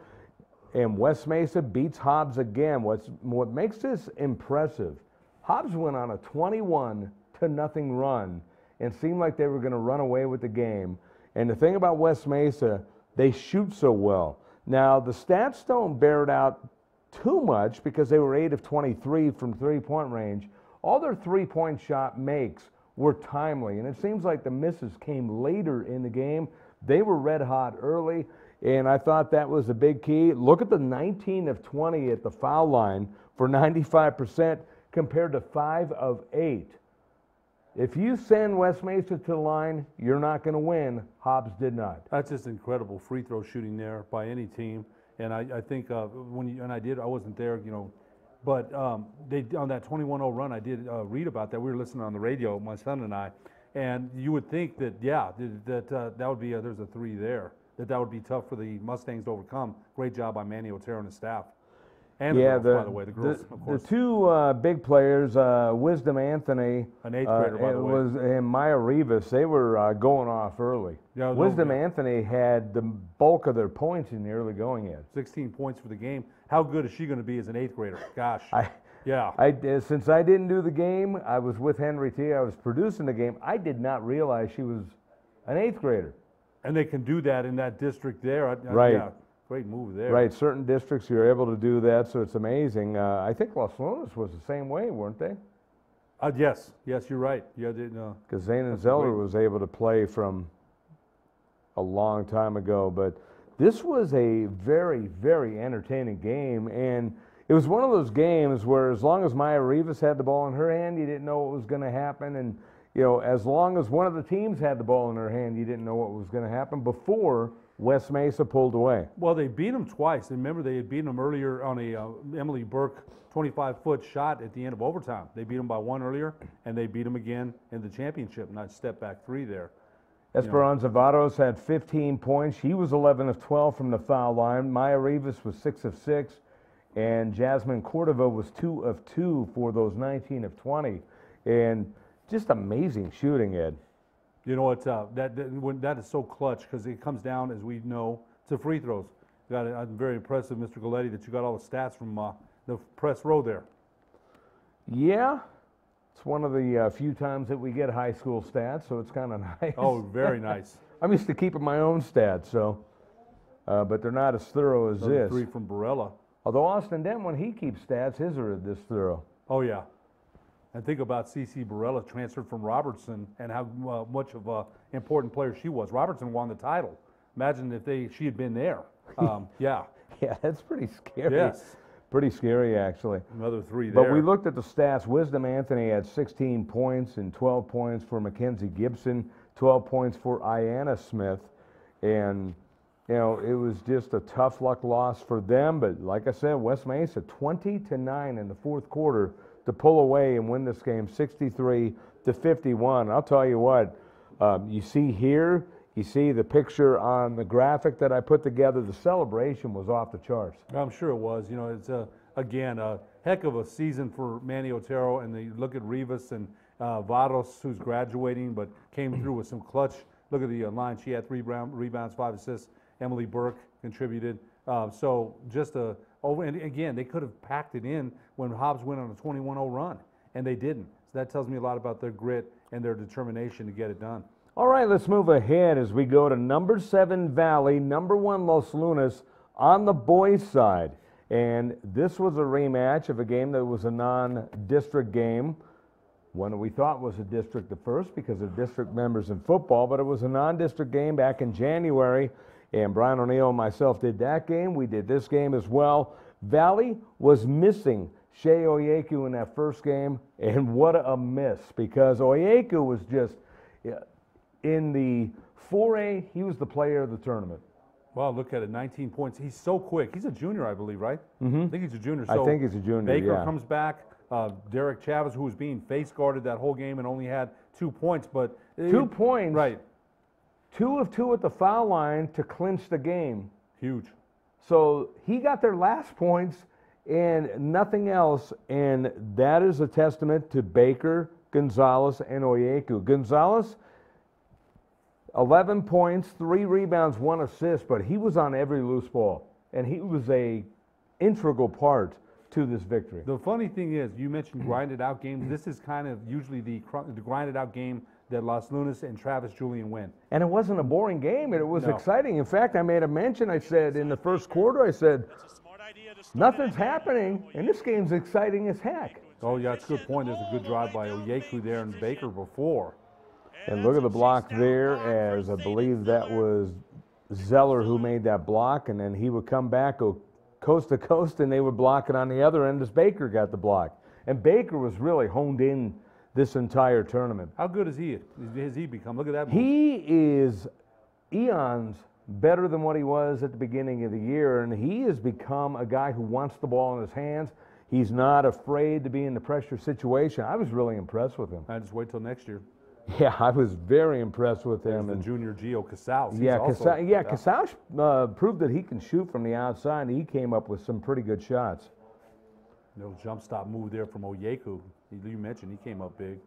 and West Mesa beats Hobbs again. What makes this impressive, Hobbs went on a 21-0 run and seemed like they were going to run away with the game. And the thing about West Mesa, they shoot so well. Now, the stats don't bear it out too much because they were 8 of 23 from three-point range. All their three-point shot makes were timely, and it seems like the misses came later in the game. They were red hot early, and I thought that was a big key. Look at the 19 of 20 at the foul line for 95% compared to 5 of 8. If you send West Mesa to the line, you're not going to win. Hobbs did not. That's just incredible free throw shooting there by any team. And I think I wasn't there, you know, But they on that 21-0 run, I did read about that. We were listening on the radio, my son and I, and you would think that that would be there's a 3 there. That would be tough for the Mustangs to overcome. Great job by Manny Otero and his staff. And yeah, the girls, by the way, the girls, of course. The two big players, Wisdom Anthony, an 8th grader, by the way, and Maya Rivas, they were going off early. Yeah, Wisdom Anthony had the bulk of their points in the early going in. 16 points for the game. How good is she going to be as an 8th grader? Gosh. Since I didn't do the game, I was with Henry T. I was producing the game. I did not realize she was an 8th grader. And they can do that in that district there. Right. Yeah, great move there. Right. Certain districts you're able to do that, so it's amazing. I think Los Lunas was the same way, weren't they? Yes, you're right. Yeah, because Zayna Zeller was able to play from a long time ago. But this was a very, very entertaining game, and it was one of those games where as long as Maya Rivas had the ball in her hand, you didn't know what was going to happen, and as long as one of the teams had the ball in their hand, you didn't know what was going to happen before West Mesa pulled away. Well, they beat them twice. Remember, they had beaten them earlier on a Emily Burke 25-foot shot at the end of overtime. They beat them by 1 earlier, and they beat them again in the championship, not step back 3 there. Esperanza Vados had 15 points. She was 11 of 12 from the foul line. Maya Rivas was 6 of 6, and Jasmine Cordova was 2 of 2 for those 19 of 20. And just amazing shooting, Ed. You know, that is so clutch because it comes down, as we know, to free throws. I'm very impressed with Mr. Galletti that you got all the stats from the press row there. Yeah, it's one of the few times that we get high school stats, so it's kind of nice. Oh, very nice. I'm used to keeping my own stats, so, but they're not as thorough as this. 3 from Barella. Although Austin Dent, when he keeps stats, his are this thorough. Oh, yeah. And think about C.C. Barella transferred from Robertson and how much of an important player she was. Robertson won the title. Imagine if she had been there. Yeah. Yeah, that's pretty scary. Yes. Pretty scary, actually. Another 3 there. But we looked at the stats. Wisdom Anthony had 16 points and 12 points for Mackenzie Gibson, 12 points for Ayanna Smith. And, it was just a tough luck loss for them. But like I said, West Mesa, 20-9 in the fourth quarter to pull away and win this game 63-51. I'll tell you what, you see here, you see the picture on the graphic that I put together, the celebration was off the charts. I'm sure it was. It's, again, a heck of a season for Manny Otero, and you look at Rivas and Vados, who's graduating, but came through with some clutch. Look at the line. She had 3 rebounds, 5 assists. Emily Burke contributed. So just and again, they could have packed it in when Hobbs went on a 21-0 run, and they didn't. So that tells me a lot about their grit and their determination to get it done. All right, let's move ahead as we go to number 7 Valley, number 1 Los Lunas on the boys' side. And this was a rematch of a game that was a non-district game, one that we thought was a district at first because of district members in football, but it was a non-district game back in January. And Brian O'Neill and myself did that game. We did this game as well. Valley was missing Shea Oyeku in that first game, and what a miss, because Oyeku was just, in the 4A, he was the player of the tournament. Well, look at it, 19 points. He's so quick. He's a junior, I believe, right? Mm-hmm. I think he's a junior. I think he's a junior, Baker comes back. Derek Chavez, who was being face guarded that whole game and only had 2 points. But 2 points. Right. 2 of 2 at the foul line to clinch the game. Huge. So he got their last points and nothing else, and that is a testament to Baker, Gonzalez, and Oyeku. Gonzalez, 11 points, 3 rebounds, 1 assist, but he was on every loose ball, and he was a integral part to this victory. The funny thing is, you mentioned grinded out games. This is kind of usually the grinded out game that Los Lunas and Travis Julian win. And it wasn't a boring game, and it was exciting. In fact, I made a mention. I said in the first quarter, I said, nothing's happening, and this game's exciting as heck. Oh, yeah, that's a good point. There's a good drive by Oyeku there and Baker before. And look at the block there, as I believe that was Zeller who made that block, and then he would come back, go coast to coast, and they would block it on the other end as Baker got the block. And Baker was really honed in this entire tournament. How good is he? Has he become? Look at that move. He is eons better than what he was at the beginning of the year, and he has become a guy who wants the ball in his hands. He's not afraid to be in the pressure situation. I was really impressed with him. I just wait till next year. Yeah, I was very impressed with him. And junior Gio Casals. Yeah, Casals proved that he can shoot from the outside, and he came up with some pretty good shots. No jump stop move there from Oyeku. You mentioned he came up big.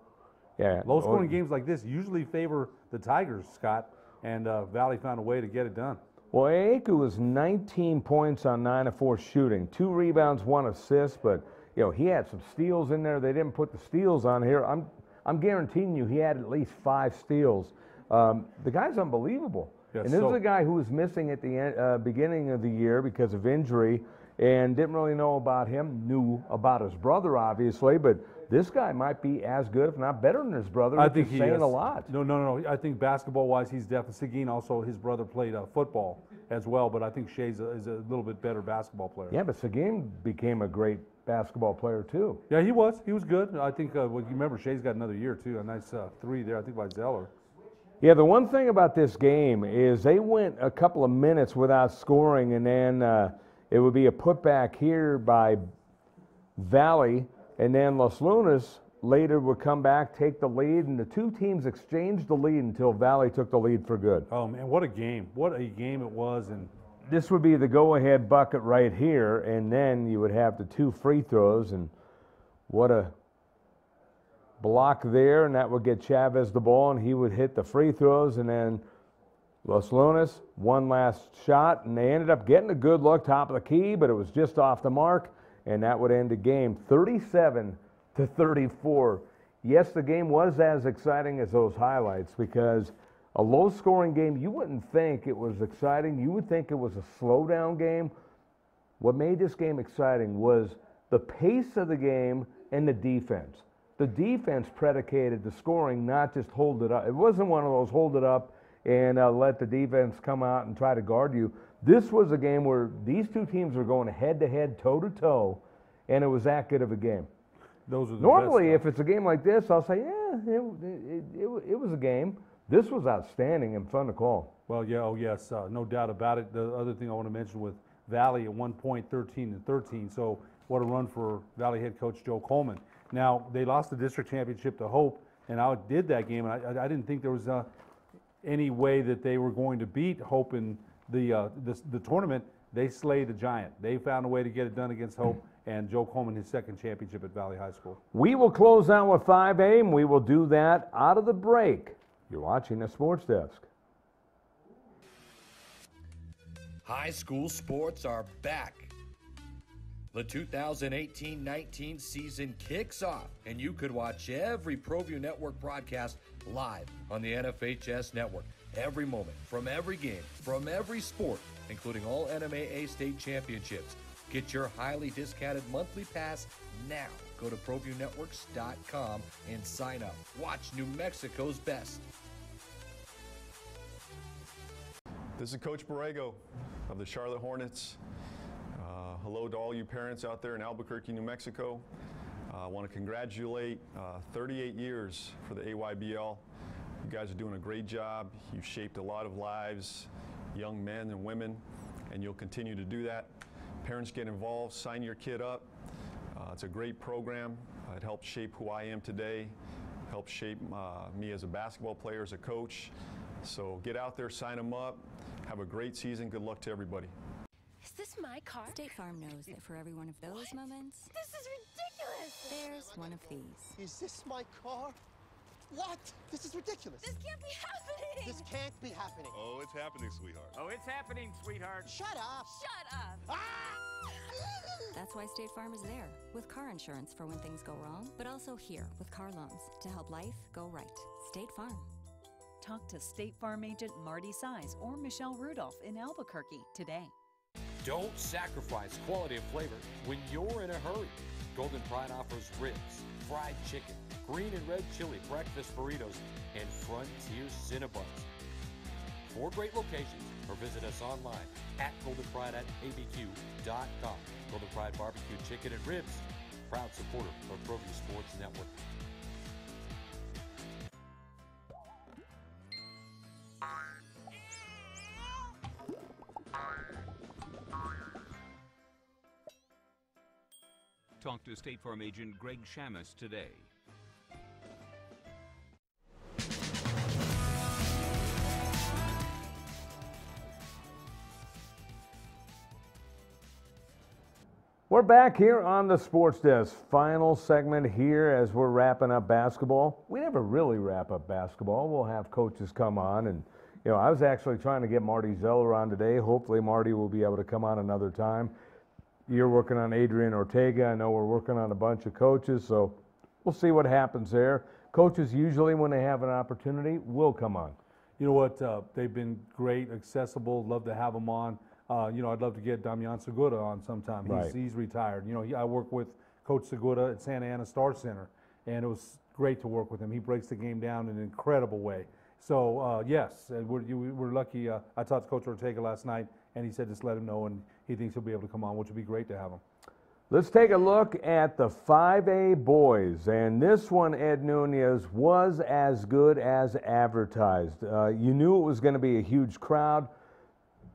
Yeah. Low scoring games like this usually favor the Tigers, Scott, and Valley found a way to get it done. Well, Oyeku was 19 points on 9 of 4 shooting, 2 rebounds, 1 assist, but you know he had some steals in there. They didn't put the steals on here. I'm guaranteeing you he had at least 5 steals. The guy's unbelievable. Yes, and this is a guy who was missing at the beginning of the year because of injury and didn't really know about him, knew about his brother, obviously, but this guy might be as good, if not better than his brother, I think he's saying a lot. No. I think basketball-wise, he's definitely, Seguin also, his brother played football as well, but I think Shea's is a little bit better basketball player. Yeah, but Seguin became a great basketball player, too. Yeah, he was. He was good. I think, well, you remember, Shea's got another year, too, a nice 3 there, I think, by Zeller. Yeah, the one thing about this game is they went a couple of minutes without scoring, and then it would be a putback here by Valley, and then Los Lunas later would come back, take the lead, and the two teams exchanged the lead until Valley took the lead for good. Oh, man, what a game. What a game it was. And this would be the go-ahead bucket right here, and then you would have the 2 free throws, and what a block there, and that would get Chavez the ball, and he would hit the free throws, and then Los Lunas, one last shot, and they ended up getting a good look, top of the key, but it was just off the mark, and that would end the game 37-34. Yes, the game was as exciting as those highlights because a low-scoring game, you wouldn't think it was exciting. You would think it was a slow-down game. What made this game exciting was the pace of the game and the defense. The defense predicated the scoring, not just hold it up. It wasn't one of those hold it up and let the defense come out and try to guard you. This was a game where these two teams were going head-to-head, toe-to-toe, and it was that good of a game. Those are the Normally, best if it's a game like this, I'll say, yeah, it was a game. This was outstanding and fun to call. Well, yeah, oh yes, no doubt about it. The other thing I want to mention with Valley at one point, 13-13. So what a run for Valley head coach Joe Coleman. Now they lost the district championship to Hope, and I did that game, and I didn't think there was any way that they were going to beat Hope in the tournament. They slayed the giant. They found a way to get it done against Hope, and Joe Coleman his second championship at Valley High School. We will close out with 5A, and we will do that out of the break. You're watching the Sports Desk. High school sports are back. The 2018-19 season kicks off, and you could watch every ProView Network broadcast live on the NFHS network. Every moment, from every game, from every sport, including all NMAA state championships. Get your highly discounted monthly pass now. Go to ProViewNetworks.com and sign up. Watch New Mexico's best. This is Coach Borrego of the Charlotte Hornets. Hello to all you parents out there in Albuquerque, New Mexico. I want to congratulate 38 years for the AYBL. You guys are doing a great job. You've shaped a lot of lives, young men and women, and you'll continue to do that. Parents, get involved, sign your kid up. It's a great program. It helped shape who I am today, helped shape me as a basketball player, as a coach. So get out there, sign them up. Have a great season. Good luck to everybody. Is this my car? State Farm knows that for every one of those moments, This is ridiculous! there's one of these. Is this my car? What? This is ridiculous. This can't be happening! This can't be happening. Oh, it's happening, sweetheart. Oh, it's happening, sweetheart. Shut up. Shut up! That's why State Farm is there, with car insurance for when things go wrong, but also here with car loans to help life go right. State Farm. Talk to State Farm agent Marty Size or Michelle Rudolph in Albuquerque today. Don't sacrifice quality and flavor when you're in a hurry. Golden Pride offers ribs, fried chicken, green and red chili breakfast burritos, and Frontier Cinnabons. 4 great locations, or visit us online at goldenpride@abq.com. Golden Pride Barbecue Chicken and Ribs, proud supporter of ProView Sports Network. Talk to State Farm agent Greg Shamus today. We're back here on the Sports Desk. Final segment here as we're wrapping up basketball. We never really wrap up basketball. We'll have coaches come on. And, you know, I was actually trying to get Marty Zeller on today. Hopefully Marty will be able to come on another time. You're working on Adrian Ortega. I know we're working on a bunch of coaches, so we'll see what happens there. Coaches usually, when they have an opportunity, will come on. You know what? They've been great, accessible. Love to have them on. You know, I'd love to get Damian Segura on sometime. Right. He's retired. You know, I work with Coach Segura at Santa Ana Star Center, and it was great to work with him. He breaks the game down in an incredible way. So, yes, we're lucky. I talked to Coach Ortega last night, and he said just let him know, and he thinks he'll be able to come on, which would be great to have him. Let's take a look at the 5A boys, and this one, Ed Nunez, was as good as advertised. You knew it was going to be a huge crowd.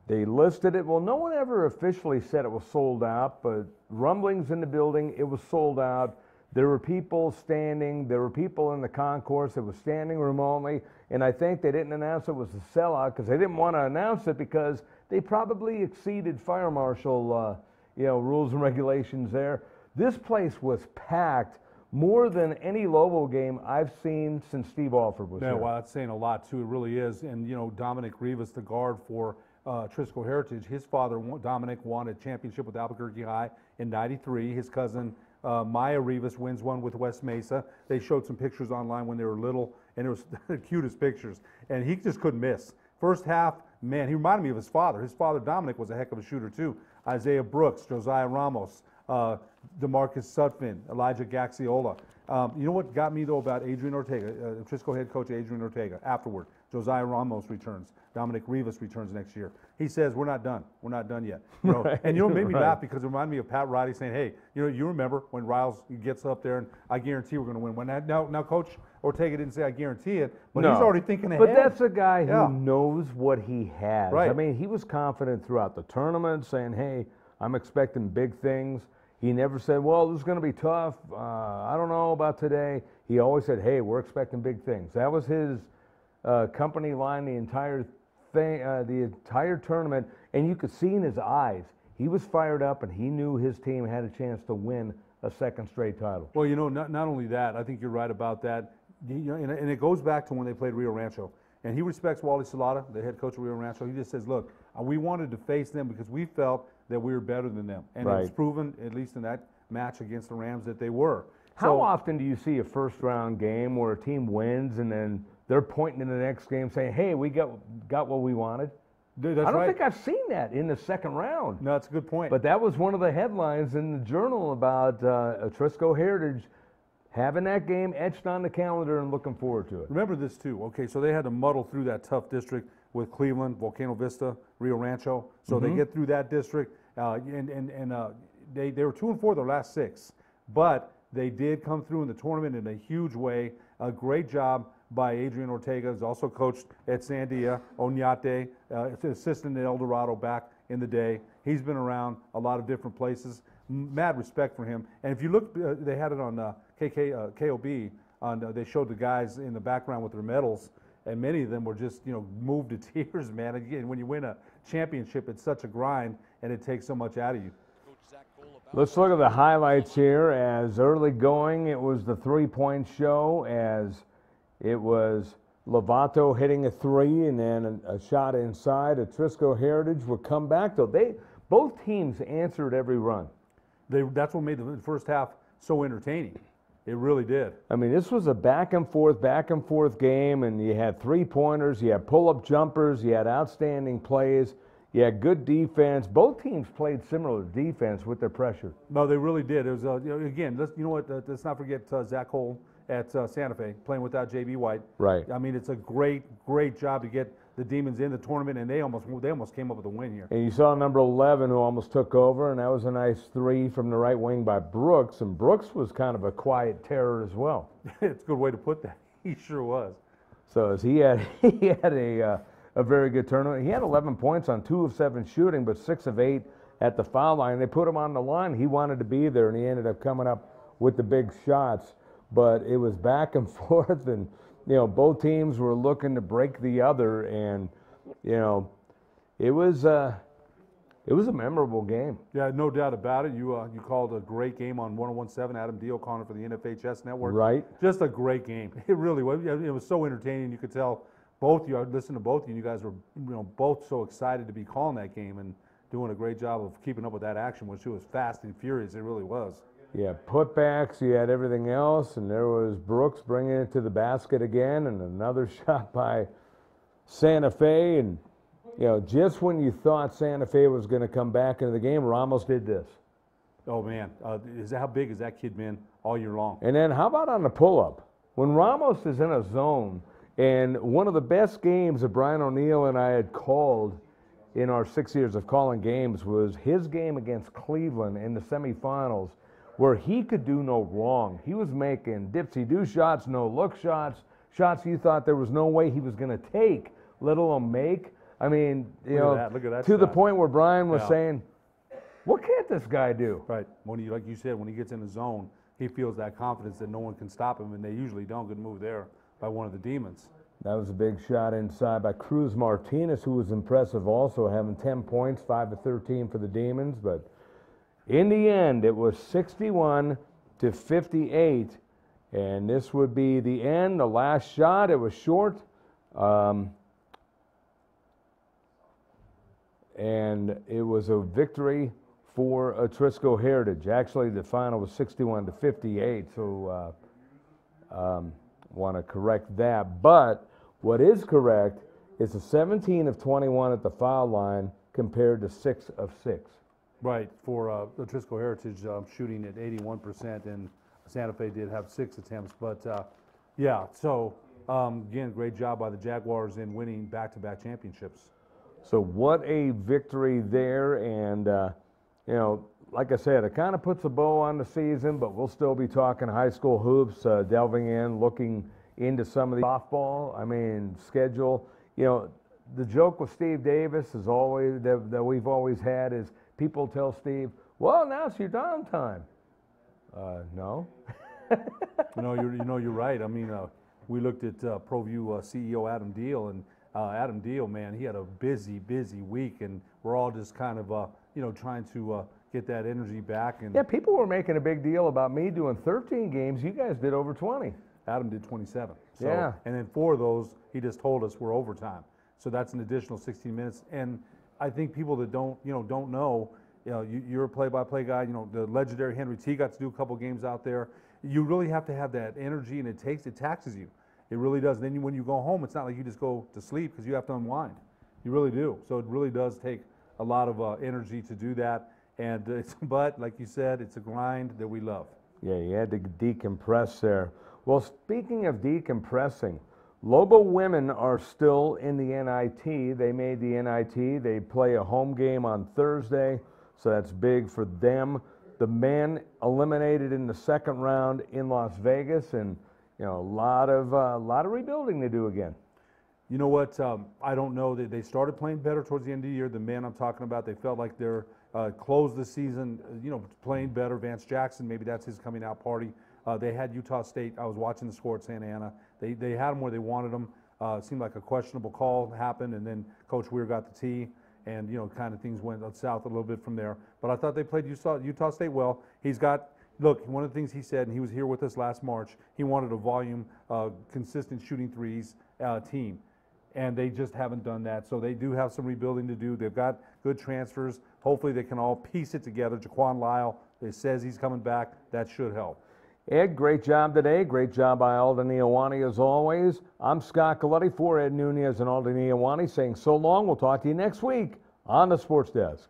They listed it. Well, no one ever officially said it was sold out, but rumblings in the building, it was sold out. There were people standing. There were people in the concourse. It was standing room only, and I think they didn't announce it was a sellout because they didn't want to announce it because they probably exceeded fire marshal rules and regulations there. This place was packed more than any Lobo game I've seen since Steve Alford was here. Well, that's saying a lot, too. It really is. And, you know, Dominic Rivas, the guard for Trisco Heritage, his father, Dominic, won a championship with Albuquerque High in '93. His cousin, Maya Rivas, wins one with West Mesa. They showed some pictures online when they were little, and it was the cutest pictures. And he just couldn't miss. First half, man, he reminded me of his father. His father, Dominic, was a heck of a shooter, too. Isaiah Brooks, Josiah Ramos, DeMarcus Sutphin, Elijah Gaxiola. You know what got me, though, about Adrian Ortega, Trisco head coach Adrian Ortega, afterward? Josiah Ramos returns. Dominic Rivas returns next year. He says, we're not done. We're not done yet. You know, Right, and you know, it made me right. laugh because it reminded me of Pat Riley saying, hey, you know, you remember when Riles gets up there and I guarantee we're going to win. Now, Coach Ortega didn't say I guarantee it, but No. he's already thinking ahead. But that's a guy who Yeah. knows what he has. Right. I mean, he was confident throughout the tournament, saying, hey, I'm expecting big things. He never said, well, this is going to be tough. I don't know about today. He always said, hey, we're expecting big things. That was his company line the entire thing, the entire tournament, and you could see in his eyes, he was fired up and he knew his team had a chance to win a second straight title. Well, you know, not only that, I think you're right about that. You know, and it goes back to when they played Rio Rancho. And he respects Wally Salata, the head coach of Rio Rancho. He just says, look, we wanted to face them because we felt that we were better than them. And it was Right. proven, at least in that match against the Rams, that they were. How often do you see a first round game where a team wins and then they're pointing in the next game saying, hey, we got what we wanted? Dude, that's I don't right. think I've seen that in the second round. No, that's a good point. But that was one of the headlines in the Journal about Trisco Heritage having that game etched on the calendar and looking forward to it. Remember this, too. Okay, so they had to muddle through that tough district with Cleveland, Volcano Vista, Rio Rancho. So they get through that district, and they were 2-4 their last 6. But they did come through in the tournament in a huge way. A great job by Adrian Ortega, who's also coached at Sandia, Oñate, assistant at El Dorado back in the day. He's been around a lot of different places. Mad respect for him. And if you look, they had it on KOB. They showed the guys in the background with their medals, and many of them were just, you know, moved to tears, man. Again, when you win a championship, it's such a grind, and it takes so much out of you. Let's look at the highlights here. As early going, it was the three-point show, as it was Lovato hitting a three and then a shot inside. A Trisco Heritage would come back, though. Both teams answered every run. That's what made the first half so entertaining. It really did. I mean, this was a back and forth game, and you had three-pointers, you had pull-up jumpers, you had outstanding plays. Yeah, good defense. Both teams played similar defense with their pressure. No, they really did. It was again. Let's not forget Zach Cole at Santa Fe playing without J.B. White. Right. I mean, it's a great job to get the Demons in the tournament, and they almost came up with a win here. And you saw number 11 who almost took over, and that was a nice three from the right wing by Brooks. And Brooks was kind of a quiet terror as well. It's a good way to put that. He sure was. So as he had a very good tournament. He had 11 points on 2 of 7 shooting, but 6 of 8 at the foul line. They put him on the line. He wanted to be there, and he ended up coming up with the big shots. But it was back and forth, and both teams were looking to break the other, and it was a memorable game. Yeah, no doubt about it. You called a great game on 101.7. Adam Diehl calling it for the NFHS network. Right. Just a great game. It really was. It was so entertaining. You could tell both of you. I listened to both of you. You guys were both so excited to be calling that game and doing a great job of keeping up with that action, which was fast and furious. It really was. Yeah, putbacks, you had everything else, and there was Brooks bringing it to the basket again, and another shot by Santa Fe, and just when you thought Santa Fe was going to come back into the game, Ramos did this. Oh man, how big has that kid been all year long? And then how about on the pull-up? When Ramos is in a zone, and one of the best games that Brian O'Neill and I had called in our 6 years of calling games was his game against Cleveland in the semifinals, where he could do no wrong. He was making dipsy-do shots, no-look shots, shots you thought there was no way he was going to take, let alone make. I mean, look at that to the shot. point where Brian was saying, what can't this guy do? Right. Like you said, when he gets in the zone, he feels that confidence that no one can stop him, and they usually don't. Good move there by one of the Demons. That was a big shot inside by Cruz Martinez, who was impressive also, having 10 points, 5 of 13 for the Demons, but in the end, it was 61-58, and this would be the end, the last shot. It was short, and it was a victory for Atrisco Heritage. Actually, the final was 61-58, so want to correct that. But what is correct is a 17 of 21 at the foul line compared to 6 of 6. Right, for the Atrisco Heritage shooting at 81%, and Santa Fe did have 6 attempts. But yeah, so again, great job by the Jaguars in winning back-to-back championships. So what a victory there, and like I said, it kind of puts a bow on the season, but we'll still be talking high school hoops, delving in, looking into some of the softball. I mean, schedule. The joke with Steve Davis is always that we've always had is people tell Steve, "Well, now it's your downtime." No. You're right. I mean, we looked at ProView CEO Adam Diehl, and Adam Diehl, man, he had a busy week, and we're all just kind of trying to get that energy back. And yeah, people were making a big deal about me doing 13 games. You guys did over 20. Adam did 27. So, yeah. And then 4 of those, he just told us were overtime. So that's an additional 16 minutes. And I think people that don't know, you're a play-by-play guy. The legendary Henry T got to do a couple games out there. You really have to have that energy, and it taxes you. It really does. Then when you go home, it's not like you just go to sleep because you have to unwind. You really do. So it really does take a lot of energy to do that. And but like you said, it's a grind that we love. Yeah, you had to decompress there. Well, speaking of decompressing, Lobo women are still in the NIT. They made the NIT. They play a home game on Thursday, so that's big for them. The men eliminated in the second round in Las Vegas, and a lot of rebuilding to do again. You know what? I don't know. They started playing better towards the end of the year. The men I'm talking about, they felt like they're closed the season, playing better. Vance Jackson, maybe that's his coming out party. They had Utah State. I was watching the score at Santa Ana. They had them where they wanted them. It seemed like a questionable call happened, and then Coach Weir got the tee, and kind of things went south a little bit from there. But I thought they played Utah State well. Look, one of the things he said, and he was here with us last March, he wanted a volume, consistent shooting threes team. And they just haven't done that. So they do have some rebuilding to do. They've got good transfers. Hopefully they can all piece it together. Jaquan Lyle, it says he's coming back. That should help. Ed, great job today. Great job by Alden Iowani as always. I'm Scott Coletti for Ed Nunez and Alden Iowani saying so long. We'll talk to you next week on the Sports Desk.